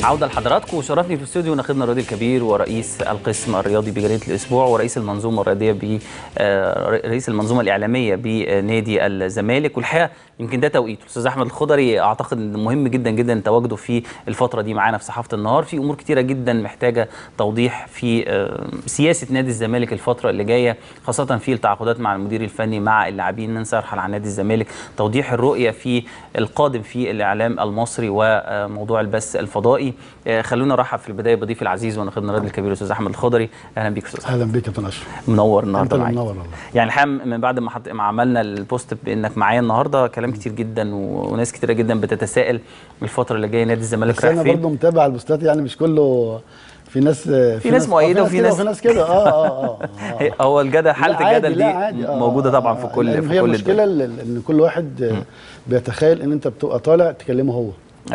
عودة لحضراتكم. وشرفني في الاستوديو ناخدنا الرياضي الكبير ورئيس القسم الرياضي بجريدة الأسبوع ورئيس المنظومة الرياضية رئيس المنظومة الإعلامية بنادي الزمالك. والحقيقة يمكن ده توقيته. الأستاذ أحمد الخضري أعتقد مهم جدا جدا تواجده في الفترة دي معانا في صحافة النهار. في أمور كتيرة جدا محتاجة توضيح في سياسة نادي الزمالك الفترة اللي جاية، خاصة في التعاقدات مع المدير الفني مع اللاعبين. ننسى يرحل عن نادي الزمالك، توضيح الرؤية في القادم في الإعلام المصري وموضوع البث الفضائي. خلونا نرحب في البدايه بضيف العزيز وناخدنا الراجل الكبير الاستاذ احمد الخضري. اهلا بيك استاذ. اهلا بيك يا كابتن اشرف. منور النهارده معايا. منور والله. يعني الحقيقه من بعد ما عملنا البوست بانك معايا النهارده كلام كتير جدا وناس كتيره جدا بتتساءل الفتره اللي جايه نادي الزمالك رايح فين. انا برضه متابع البوستات، يعني مش كله. في ناس مؤيده وفي ناس كده. هو الجدل، حاله الجدل دي موجوده طبعا في كل هي المشكله ان كل واحد بيتخيل ان انت بتبقى طالع تكلمه هو،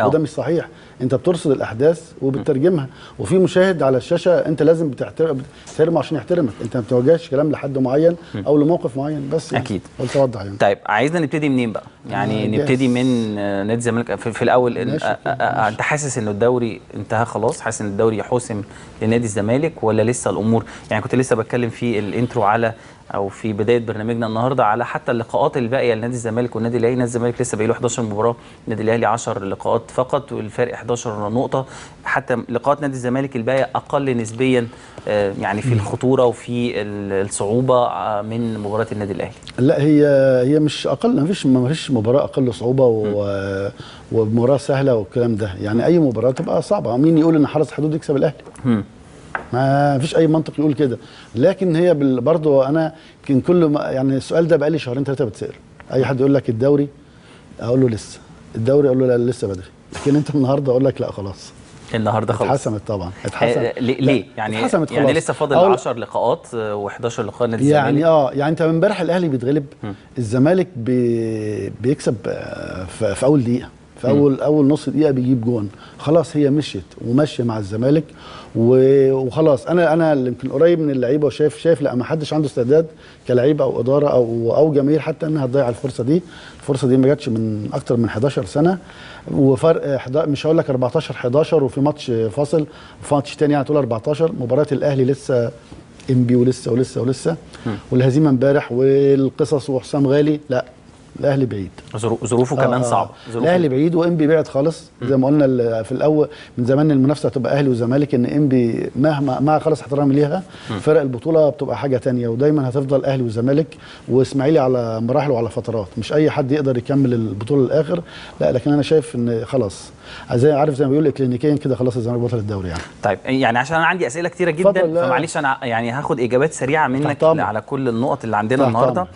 وده مش صحيح. انت بترصد الاحداث وبتترجمها، وفي مشاهد على الشاشه انت لازم بتحترمه عشان يحترمك. انت ما بتوجهش كلام لحد معين او لموقف معين بس. اكيد قلت اوضح يعني. طيب عايزنا نبتدي منين بقى؟ يعني نبتدي من نادي الزمالك في الاول. انت حاسس ان الدوري انتهى خلاص؟ حاسس ان الدوري حسم لنادي الزمالك ولا لسه الامور؟ يعني كنت لسه بتكلم في الانترو على او في بدايه برنامجنا النهارده على حتى اللقاءات الباقيه لنادي الزمالك والنادي الاهلي. نادي الزمالك لسه باقي له 11 مباراه، النادي الاهلي 10 لقاءات فقط والفرق 11 نقطه. حتى لقاءات نادي الزمالك الباقيه اقل نسبيا يعني في الخطوره وفي الصعوبه من مباراه النادي الاهلي. لا، هي مش اقل، ما فيش مباراه اقل صعوبه ومباراه سهله والكلام ده. يعني اي مباراه تبقى صعبه. مين يقول ان حرس حدود يكسب الاهلي؟ ما فيش اي منطق يقول كده. لكن هي برضه انا كل يعني السؤال ده بقالي شهرين ثلاثه بتسال. اي حد يقول لك الدوري اقول له لسه، الدوري اقول له لا لسه بدري. لكن انت النهارده اقول لك لا خلاص، النهارده خلاص اتحسمت طبعا. اتحسمت ليه؟ يعني لسه فاضل 10 لقاءات و11 لقاء نادي الزمالك. يعني انت من امبارح الاهلي بيتغلب، الزمالك بيكسب في اول دقيقه، في اول نص دقيقه بيجيب جون. خلاص هي مشيت وماشيه مع الزمالك وخلاص. انا يمكن قريب من اللعيبه وشايف لا، ما حدش عنده استعداد كلعيبه او اداره او جماهير حتى انها تضيع الفرصه دي. الفرصه دي ما جاتش من اكتر من 11 سنه، وفرق مش هقول لك 14 وفي ماتش فاصل وفي ماتش ثاني يعني تقول 14. مباراه الاهلي لسه انبي ولسه والهزيمه امبارح والقصص وحسام غالي. لا، الاهلي بعيد، ظروفه كمان صعبه. الاهلي بعيد وانبي بعد خالص. زي ما قلنا في الاول من زمان المنافسه هتبقى اهلي وزمالك، ان انبي مهما مع خالص احترامي ليها فرق البطوله بتبقى حاجه ثانيه، ودايما هتفضل اهلي وزمالك واسماعيلي على مراحل وعلى فترات. مش اي حد يقدر يكمل البطوله للاخر، لا. لكن انا شايف ان خلاص زي ما بيقول اكلينيكيا كده خلاص الزمالك بطل الدوري يعني. طيب يعني عشان انا عندي اسئله كتيره جدا، فمعلش انا يعني هاخد اجابات سريعه منك على كل النقط اللي عندنا النهارده.